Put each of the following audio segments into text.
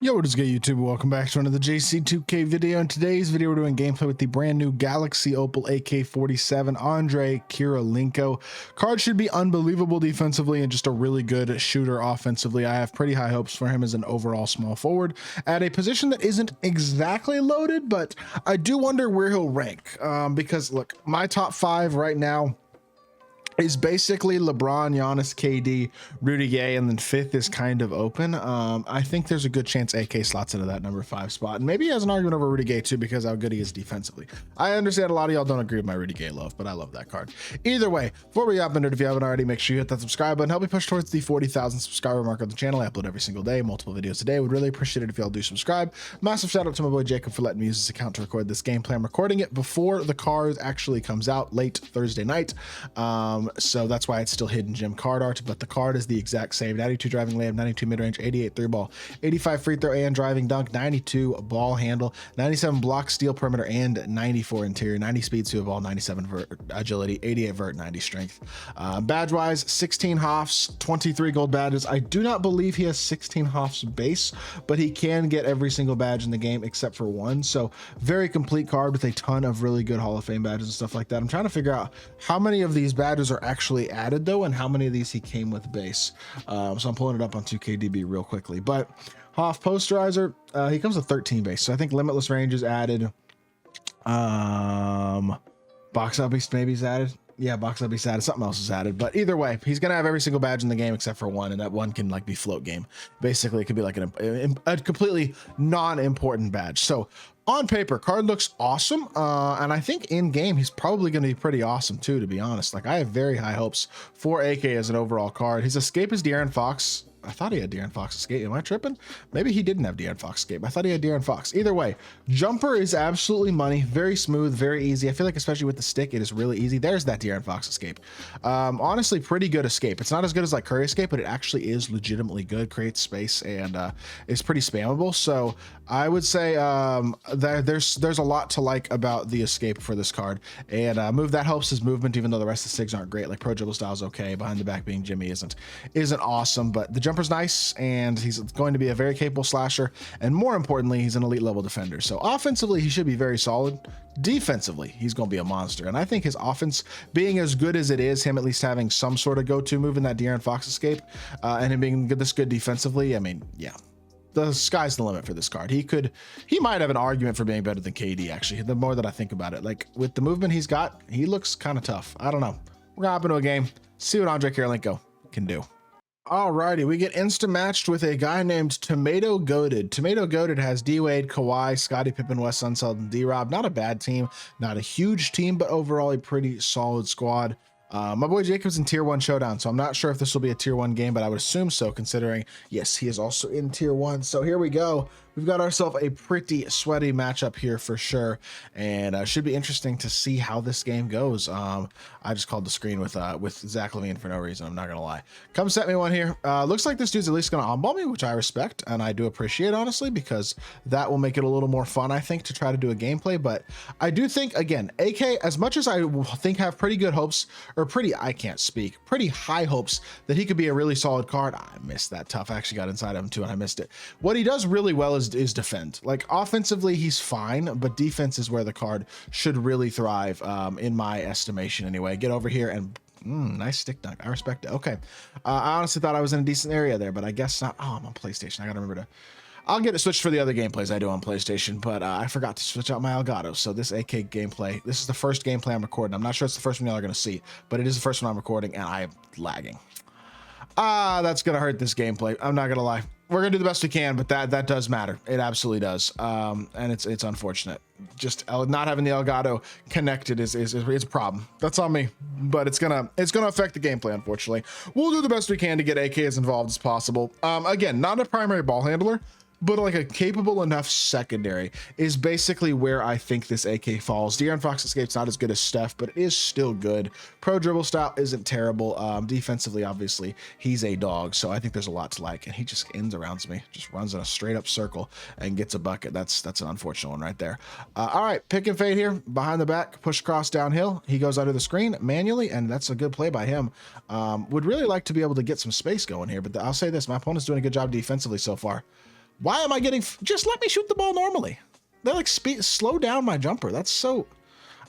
Yo, what is good, YouTube? Welcome back to another JC2K video. In today's video, we're doing gameplay with the brand new Galaxy OPAL AK-47 ANDREI KIRILENKO. Card should be unbelievable defensively and just a really good shooter offensively. I have pretty high hopes for him as an overall small forward at a position that isn't exactly loaded, but I do wonder where he'll rank because look, my top 5 right now is basically LeBron, Giannis, KD, Rudy Gay, and then 5th is kind of open. I think there's a good chance AK slots into that number 5 spot, and maybe he has an argument over Rudy Gay too because how good he is defensively. I understand a lot of y'all don't agree with my Rudy Gay love, but I love that card. Either way, before we hop into it, if you haven't already, make sure you hit that subscribe button. Help me push towards the 40,000 subscriber mark on the channel. I upload every single day, multiple videos a day. Would really appreciate it if y'all do subscribe. Massive shout out to my boy Jacob for letting me use his account to record this gameplay. I'm recording it before the card actually comes out late Thursday night. So that's why it's still hidden gem card art, but the card is the exact same. 92 driving layup, 92 mid-range, 88 three ball, 85 free throw and driving dunk, 92 ball handle, 97 block steal perimeter, and 94 interior, 90 speed to a ball, 97 vert agility, 88 vert, 90 strength. Badge wise, 16 Hoffs, 23 gold badges. I do not believe he has 16 Hoffs base, but he can get every single badge in the game except for one. So very complete card with a ton of really good Hall of Fame badges and stuff like that. I'm trying to figure out how many of these badges are actually added though, and how many of these he came with base. So I'm pulling it up on 2KDB real quickly. But Hoff posterizer, he comes with 13 base, so I think limitless range is added. Box out beast maybe is added. Yeah, box out beast added. Something else is added, but either way, he's gonna have every single badge in the game except for one, and that one can like be float game. Basically, it could be like a completely non-important badge. So on paper, card looks awesome, and I think in game he's probably going to be pretty awesome too, to be honest. Like, I have very high hopes for AK as an overall card. His escape is De'Aaron Fox. I thought he had De'Aaron Fox escape. Am I tripping? Maybe he didn't have De'Aaron Fox escape. I thought he had De'Aaron Fox. Either way, jumper is absolutely money. Very smooth, very easy. I feel like especially with the stick, it is really easy. There's that De'Aaron Fox escape. Honestly, pretty good escape. It's not as good as like Curry escape, but it actually is legitimately good. Creates space and is pretty spammable. So I would say there's a lot to like about the escape for this card. And move that helps his movement, even though the rest of the SIGs aren't great. Like pro dribble style is okay. Behind the back being Jimmy isn't awesome, but the jumper's nice, and he's going to be a very capable slasher, and more importantly, he's an elite level defender. So offensively, he should be very solid. Defensively, he's going to be a monster, and I think his offense being as good as it is, him at least having some sort of go-to move in that De'Aaron Fox escape, and him being this good defensively, I mean, yeah, the sky's the limit for this card. He might have an argument for being better than KD, actually, the more that I think about it. Like, with the movement he's got, he looks kind of tough. I don't know. We're gonna hop into a game, see what ANDREI KIRILENKO can do. Alrighty, we get insta matched with a guy named Tomato Goated. Tomato Goated has D Wade, Kawhi, Scottie Pippen, Wes Unseld, and D-Rob. Not a bad team, not a huge team, but overall a pretty solid squad. My boy Jacob's in tier 1 showdown, so I'm not sure if this will be a tier 1 game, but I would assume so, considering yes, he is also in tier 1. So here we go. We've got ourselves a pretty sweaty matchup here for sure, and should be interesting to see how this game goes. I just called the screen with Zach LaVine for no reason. I'm not gonna lie. Come set me one here. Looks like this dude's at least gonna on-ball me, which I respect and I do appreciate, honestly, because that will make it a little more fun, I think, to try to do a gameplay. But I do think, again, AK, as much as I think have pretty good hopes, or pretty high hopes that he could be a really solid card. I missed that tough. I actually got inside of him too, and I missed it. What he does really well is defend. Like, offensively he's fine, but defense is where the card should really thrive, in my estimation anyway. Get over here and nice stick dunk. I respect it. Okay, I honestly thought I was in a decent area there, but I guess not. Oh, I'm on PlayStation. I gotta remember to, I'll get it switched for the other gameplays I do on PlayStation, but I forgot to switch out my Elgato. So this AK gameplay, this is the first gameplay I'm recording. I'm not sure it's the first one y'all are gonna see, but it is the first one I'm recording, and I'm lagging. That's gonna hurt this gameplay. I'm not gonna lie. We're gonna do the best we can, but that does matter. It absolutely does. And it's unfortunate. Just not having the Elgato connected is a problem. That's on me, but it's gonna affect the gameplay, unfortunately. We'll do the best we can to get AK as involved as possible. Again, not a primary ball handler, but like a capable enough secondary is basically where I think this AK falls. De'Aaron Fox escape's not as good as Steph, but it is still good. Pro dribble style isn't terrible. Defensively, obviously, he's a dog, so I think there's a lot to like, and he just ends around me, just runs in a straight up circle and gets a bucket. That's an unfortunate one right there. All right, pick and fade here, behind the back, push across downhill. He goes under the screen manually, and that's a good play by him. Would really like to be able to get some space going here, but I'll say this, my opponent's doing a good job defensively so far. Why am I getting, just let me shoot the ball normally. They like slow down my jumper. That's so,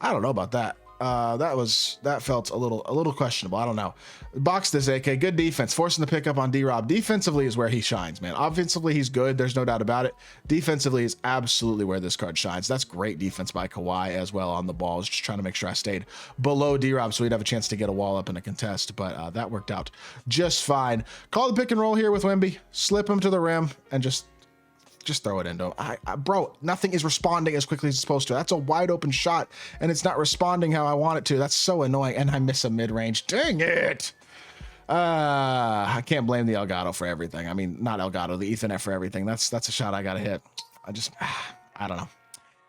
I don't know about that. That felt a little questionable. I don't know. Box this AK, good defense, forcing the pickup on D-Rob. Defensively is where he shines, man. Offensively, he's good. There's no doubt about it. Defensively is absolutely where this card shines. That's great defense by Kawhi as well on the ball. I was just trying to make sure I stayed below D-Rob so he'd have a chance to get a wall up in a contest, but that worked out just fine. Call the pick and roll here with Wemby, slip him to the rim, and just throw it in. Bro, nothing is responding as quickly as it's supposed to. That's a wide open shot and it's not responding how I want it to. That's so annoying. And I miss a mid-range. Dang it. I can't blame the Elgato for everything. I mean, not Elgato, the Ethernet for everything. That's a shot I got to hit. I don't know.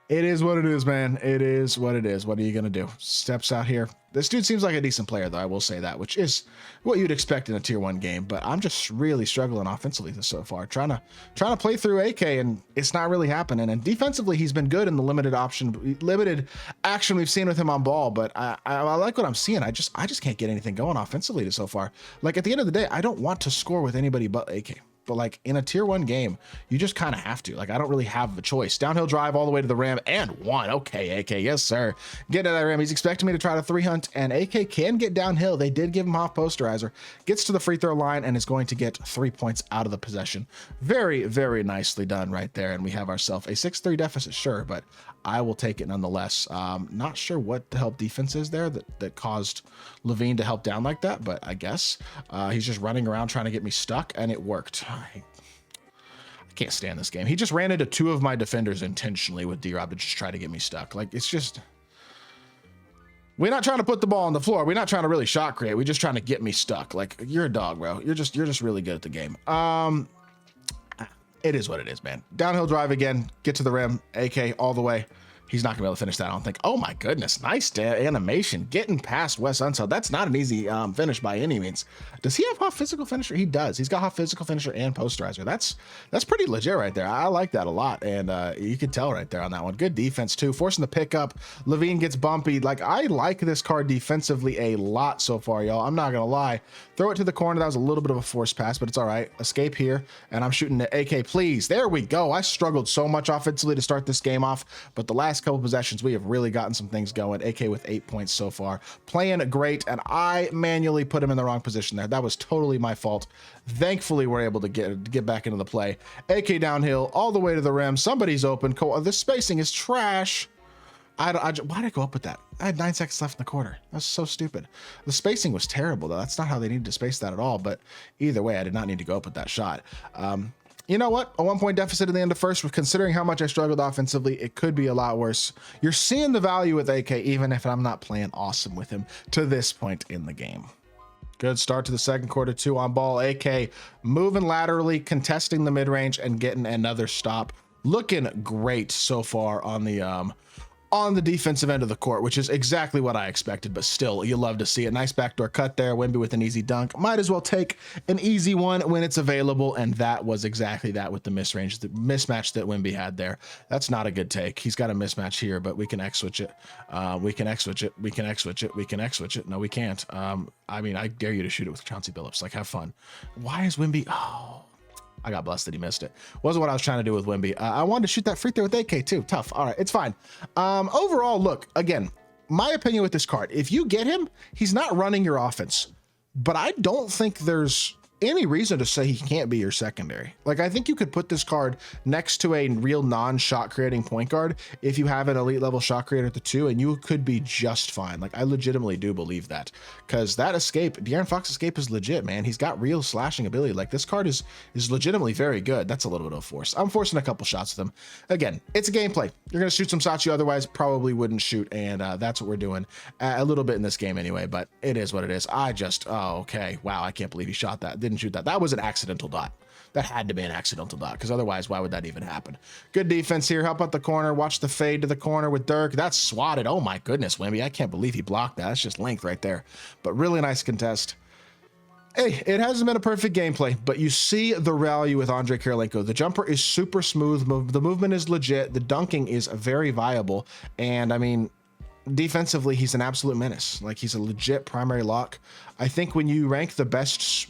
It is what it is, man. It is what it is. What are you going to do? Steps out here. This dude seems like a decent player, though. I will say that, which is what you'd expect in a tier 1 game. But I'm just really struggling offensively so far. Trying to play through AK, and it's not really happening. And defensively, he's been good in the limited action we've seen with him on ball. But I like what I'm seeing. I just can't get anything going offensively so far. Like at the end of the day, I don't want to score with anybody but AK. But like in a tier 1 game, you just kind of have to. Like I don't really have a choice. Downhill drive all the way to the rim and one. Okay, AK, yes sir. Get to that rim. He's expecting me to try to 3-hunt, and AK can get downhill. They did give him off posterizer. Gets to the free throw line and is going to get 3 points out of the possession. Very, very nicely done right there. And we have ourselves a 6-3 deficit, sure, but I will take it nonetheless. Not sure what the help defense is there that caused Levine to help down like that, but I guess he's just running around trying to get me stuck, and it worked. I can't stand this game. He just ran into 2 of my defenders intentionally with D-Rob to just try to get me stuck. Like, it's just, we're not trying to put the ball on the floor. We're not trying to really shot create. We're just trying to get me stuck. Like, you're a dog, bro. You're just really good at the game. It is what it is, man. Downhill drive again, get to the rim, AK all the way. He's not gonna be able to finish that, I don't think. Oh my goodness, nice animation. Getting past Wes Unseld. That's not an easy finish by any means. Does he have hot physical finisher? He does. He's got hot physical finisher and posterizer. That's pretty legit right there. I like that a lot, and you can tell right there on that one. Good defense too, forcing the pickup. Levine gets bumpy. Like, I like this card defensively a lot so far, y'all. I'm not gonna lie. Throw it to the corner. That was a little bit of a forced pass, but it's all right. Escape here, and I'm shooting the AK, please. There we go. I struggled so much offensively to start this game off, but the last couple possessions, we have really gotten some things going. AK with 8 points so far. Playing great, and I manually put him in the wrong position there. That was totally my fault. Thankfully, we're able to get back into the play. AK downhill, all the way to the rim. Somebody's open. The spacing is trash. Why did I go up with that? I had 9 seconds left in the quarter. That's so stupid. The spacing was terrible, though. That's not how they needed to space that at all. But either way, I did not need to go up with that shot. You know what? A 1-point deficit at the end of first, considering how much I struggled offensively, it could be a lot worse. You're seeing the value with AK, even if I'm not playing awesome with him to this point in the game. Good start to the second quarter, 2 on ball. AK moving laterally, contesting the mid-range, and getting another stop. Looking great so far on the defensive end of the court, which is exactly what I expected, but still, you love to see a nice backdoor cut there. Wemby with an easy dunk. Might as well take an easy one when it's available, and that was exactly that with the mismatch that Wemby had there. That's not a good take. He's got a mismatch here, but we can X-switch it. We can X-switch it. We can X-switch it. We can X-switch it. No, we can't. I mean, I dare you to shoot it with Chauncey Billups. Like, have fun. Why is Wemby... Oh, I got blessed that he missed it. Wasn't what I was trying to do with Wemby. I wanted to shoot that free throw with AK too. Tough. All right, it's fine. Overall, look, again, my opinion with this card, if you get him, he's not running your offense, but I don't think there's any reason to say he can't be your secondary. Like, I think you could put this card next to a real non-shot creating point guard if you have an elite level shot creator at the 2, and you could be just fine. Like, I legitimately do believe that, because that escape, De'Aaron Fox escape is legit, man. He's got real slashing ability. Like, this card is legitimately very good. That's a little bit of force. I'm forcing a couple shots with him. Again, it's a gameplay. You're gonna shoot some shots you otherwise probably wouldn't shoot, and that's what we're doing a little bit in this game anyway, but it is what it is. Oh, okay. Wow, I can't believe he shot that. Didn't shoot that. That was an accidental dot. That had to be an accidental dot, because otherwise, why would that even happen? Good defense here. Help out the corner. Watch the fade to the corner with Dirk. That's swatted. Oh my goodness, Wemby. I can't believe he blocked that. That's just length right there. But really nice contest. Hey, it hasn't been a perfect gameplay, but you see the value with ANDREI KIRILENKO. The jumper is super smooth. The movement is legit. The dunking is very viable. And I mean, defensively, he's an absolute menace. Like, he's a legit primary lock. I think when you rank the best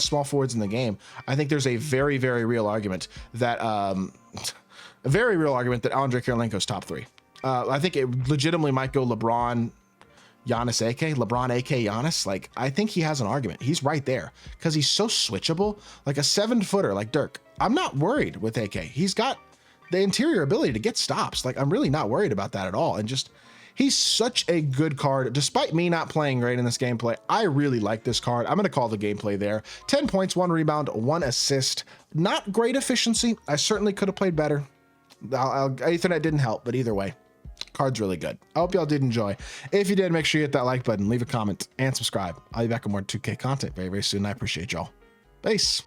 small forwards in the game, I think there's a very, very real argument that ANDREI Kirilenko's top 3. I think it legitimately might go LeBron, Giannis, AK, LeBron, AK, Giannis. Like, I think he has an argument. He's right there because he's so switchable. Like a 7-footer like Dirk. I'm not worried with AK. He's got the interior ability to get stops. Like, I'm really not worried about that at all. And just, he's such a good card. Despite me not playing great in this gameplay, I really like this card. I'm going to call the gameplay there. 10 points, 1 rebound, 1 assist. Not great efficiency. I certainly could have played better. Ethernet didn't help, but either way, card's really good. I hope y'all did enjoy. If you did, make sure you hit that like button, leave a comment, and subscribe. I'll be back with more 2K content very, very soon. I appreciate y'all. Peace.